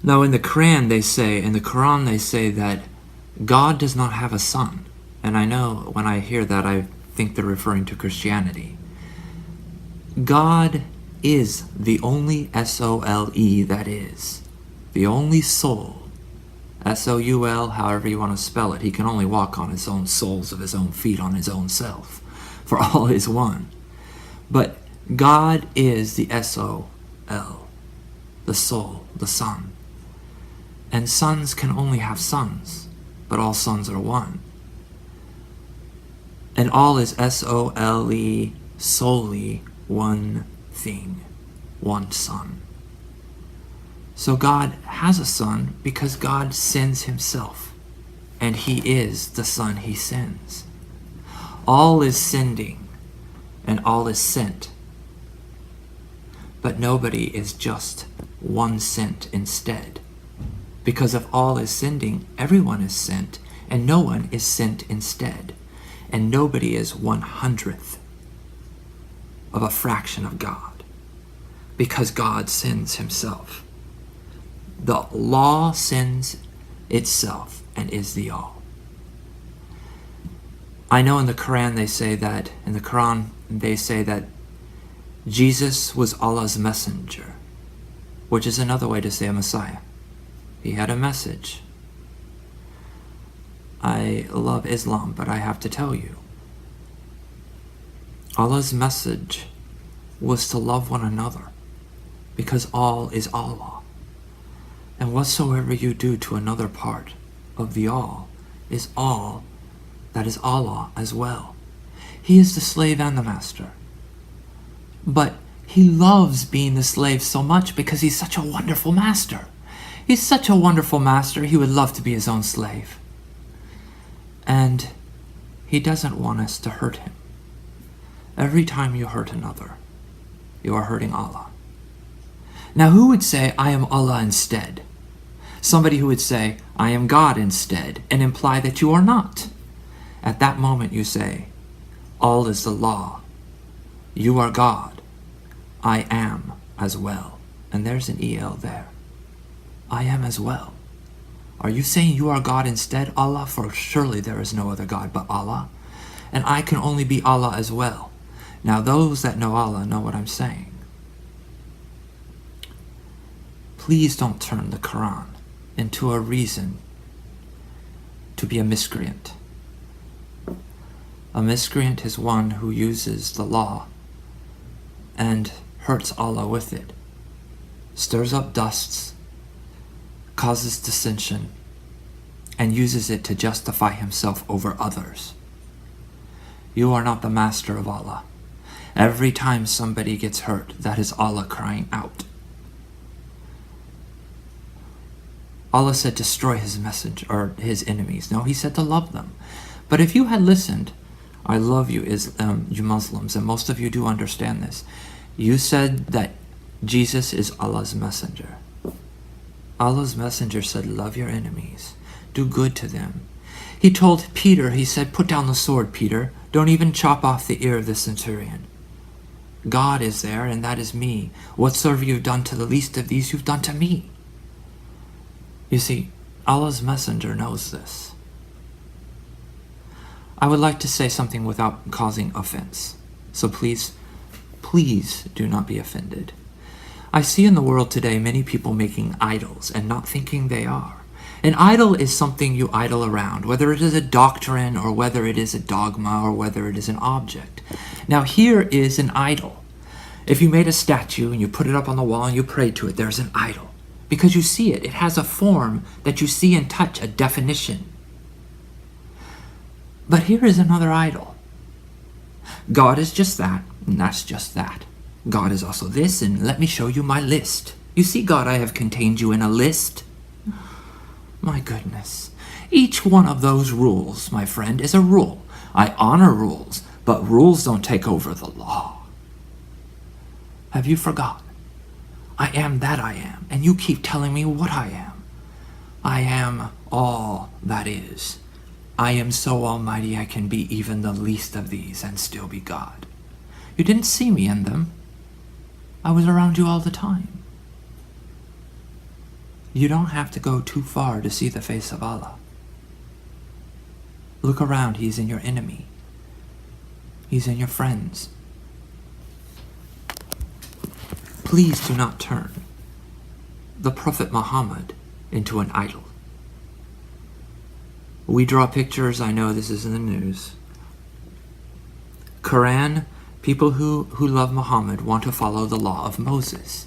Now in the Quran they say that God does not have a son. And I know when I hear that, I think they're referring to Christianity. God is the only S-O-L-E that is. The only soul. S-O-U-L, however you want to spell it. He can only walk on his own soles of his own feet on his own self. For all is one. But God is the S-O-L. The soul, the son. And sons can only have sons. But all sons are one. And all is S-O-L-E, solely one thing, one son. So God has a son because God sends himself, and he is the son he sends. All is sending, and all is sent. But nobody is just one sent instead. Because if all is sending, everyone is sent, and no one is sent instead. And nobody is 1/100th of a fraction of God, because God sends himself. The law sends itself and is the all. I know in the Quran they say that Jesus was Allah's messenger, which is another way to say a Messiah. He had a message. I love Islam, but I have to tell you, Allah's message was to love one another, because all is Allah. And whatsoever you do to another part of the all is all that is Allah as well. He is the slave and the master. But he loves being the slave so much because he's such a wonderful master. He's such a wonderful master, he would love to be his own slave. And he doesn't want us to hurt him. Every time you hurt another, you are hurting Allah. Now who would say, I am Allah instead? Somebody who would say, I am God instead, and imply that you are not. At that moment you say, all is the law. You are God. I am as well. And there's an EL there. I am as well. Are you saying you are God instead, Allah? For surely there is no other God but Allah. And I can only be Allah as well. Now those that know Allah know what I'm saying. Please don't turn the Quran into a reason to be a miscreant. A miscreant is one who uses the law and hurts Allah with it, stirs up dusts, causes dissension, and uses it to justify himself over others. You are not the master of Allah. Every time somebody gets hurt, that is Allah crying out. Allah said destroy his messenger or his enemies. No, he said to love them. But if you had listened, I love you, you Muslims, and most of you do understand this. You said that Jesus is Allah's messenger. Allah's messenger said, love your enemies. Do good to them. He told Peter, he said, put down the sword, Peter. Don't even chop off the ear of the centurion. God is there, and that is me. Whatsoever you've done to the least of these, you've done to me. You see, Allah's messenger knows this. I would like to say something without causing offense. So please do not be offended. I see in the world today many people making idols and not thinking they are. An idol is something you idol around, whether it is a doctrine or whether it is a dogma or whether it is an object. Now here is an idol. If you made a statue and you put it up on the wall and you pray to it, there's an idol. Because you see it. It has a form that you see and touch, a definition. But here is another idol. God is just that, and that's just that. God is also this, and let me show you my list. You see, God, I have contained you in a list. My goodness. Each one of those rules, my friend, is a rule. I honor rules, but rules don't take over the law. Have you forgotten? I am that I am, and you keep telling me what I am. I am all that is. I am so almighty I can be even the least of these and still be God. You didn't see me in them. I was around you all the time. You don't have to go too far to see the face of Allah. Look around, he's in your enemy. He's in your friends. Please do not turn the Prophet Muhammad into an idol. We draw pictures, I know this is in the news. Quran, people who love Muhammad want to follow the law of Moses.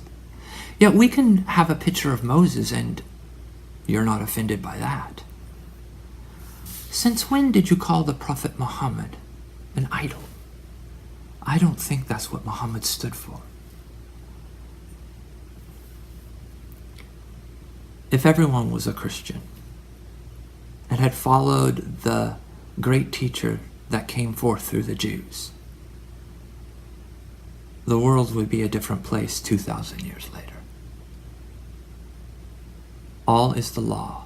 Yet we can have a picture of Moses and you're not offended by that. Since when did you call the Prophet Muhammad an idol? I don't think that's what Muhammad stood for. If everyone was a Christian and had followed the great teacher that came forth through the Jews, the world would be a different place 2,000 years later. All is the law.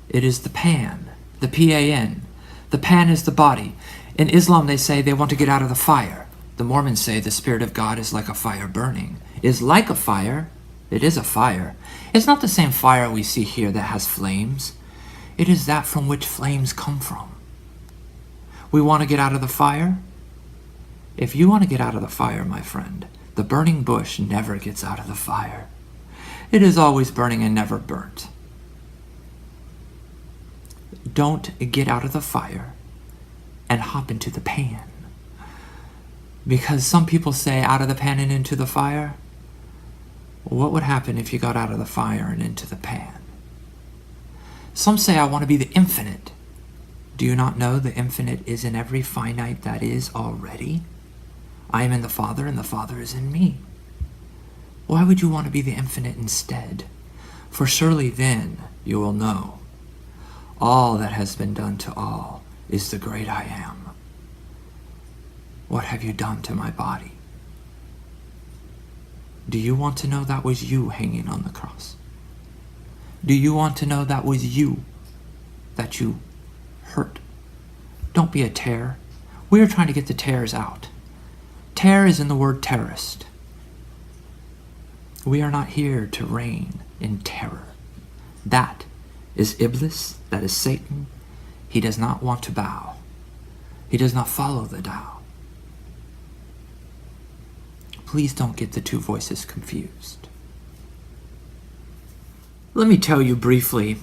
It is the pan, the P-A-N. The pan is the body. In Islam, they say they want to get out of the fire. The Mormons say the Spirit of God is like a fire burning. Is like a fire. It is a fire. It's not the same fire we see here that has flames. It is that from which flames come from. We want to get out of the fire? If you want to get out of the fire, my friend, the burning bush never gets out of the fire. It is always burning and never burnt. Don't get out of the fire and hop into the pan. Because some people say out of the pan and into the fire. What would happen if you got out of the fire and into the pan? Some say I want to be the infinite. Do you not know the infinite is in every finite that is already? I am in the Father and the Father is in me. Why would you want to be the infinite instead? For surely then you will know all that has been done to all is the great I am. What have you done to my body? Do you want to know that was you hanging on the cross? Do you want to know that was you that you hurt? Don't be a terror. We are trying to get the terrors out. Terror is in the word terrorist. We are not here to reign in terror. That is Iblis, that is Satan. He does not want to bow. He does not follow the Tao. Please don't get the two voices confused. Let me tell you briefly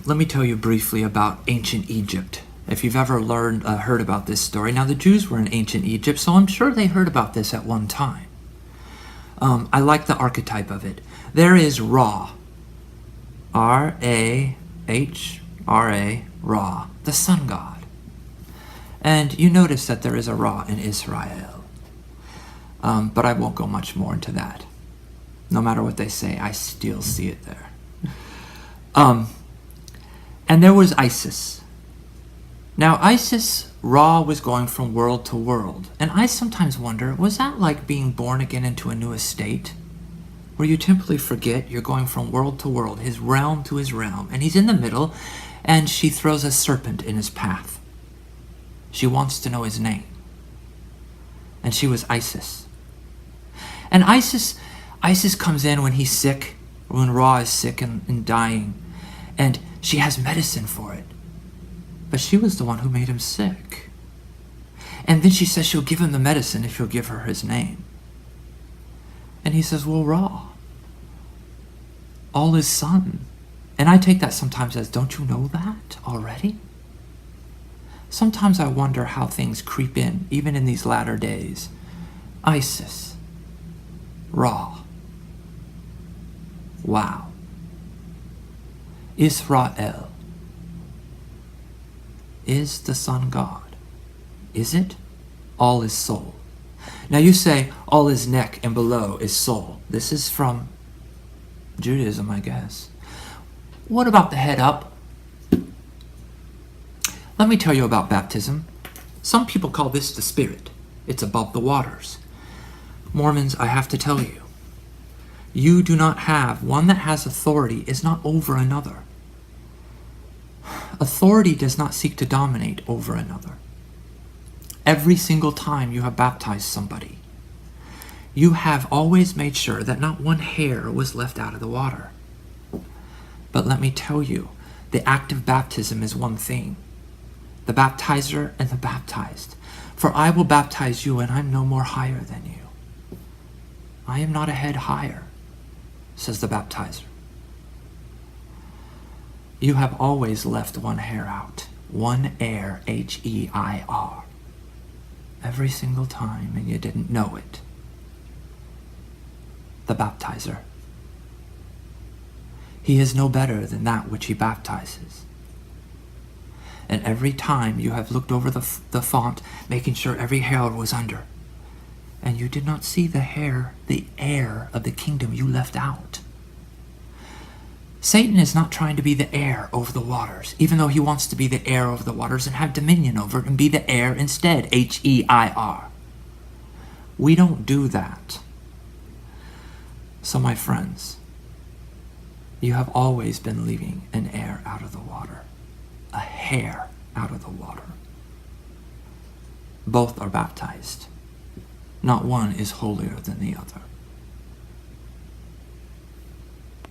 about ancient Egypt. If you've ever heard about this story. Now, the Jews were in ancient Egypt, so I'm sure they heard about this at one time. I like the archetype of it. There is Ra. R-A-H-R-A, Ra, the sun god. And you notice that there is a Ra in Israel. But I won't go much more into that. No matter what they say, I still see it there. And there was Isis. Now, Isis, Ra was going from world to world. And I sometimes wonder, was that like being born again into a new estate? Where you temporarily forget you're going from world to world, his realm to his realm. And he's in the middle, and she throws a serpent in his path. She wants to know his name. And she was Isis. And Isis comes in when he's sick, when Ra is sick and dying, and she has medicine for it. But she was the one who made him sick. And then she says she'll give him the medicine if he'll give her his name. And he says, well, Ra, all is sun. And I take that sometimes as, don't you know that already? Sometimes I wonder how things creep in, even in these latter days. Isis. Ra. Wow. Israel. Is the sun God? Is it? All is soul. Now you say, all is neck and below is soul. This is from Judaism, I guess. What about the head up? Let me tell you about baptism. Some people call this the Spirit. It's above the waters. Mormons, I have to tell you, you do not have, one that has authority is not over another. Authority does not seek to dominate over another. Every single time you have baptized somebody, you have always made sure that not one hair was left out of the water. But let me tell you, the act of baptism is one thing, the baptizer and the baptized. For I will baptize you, and I'm no more higher than you. I am not a head higher, says the baptizer. You have always left one hair out, one heir, H-E-I-R, every single time, and you didn't know it. The baptizer. He is no better than that which he baptizes. And every time you have looked over the font, making sure every hair was under, and you did not see the heir of the kingdom you left out. Satan is not trying to be the heir over the waters, even though he wants to be the heir over the waters and have dominion over it and be the heir instead, H-E-I-R. We don't do that. So my friends, you have always been leaving an heir out of the water, a hair out of the water. Both are baptized. Not one is holier than the other.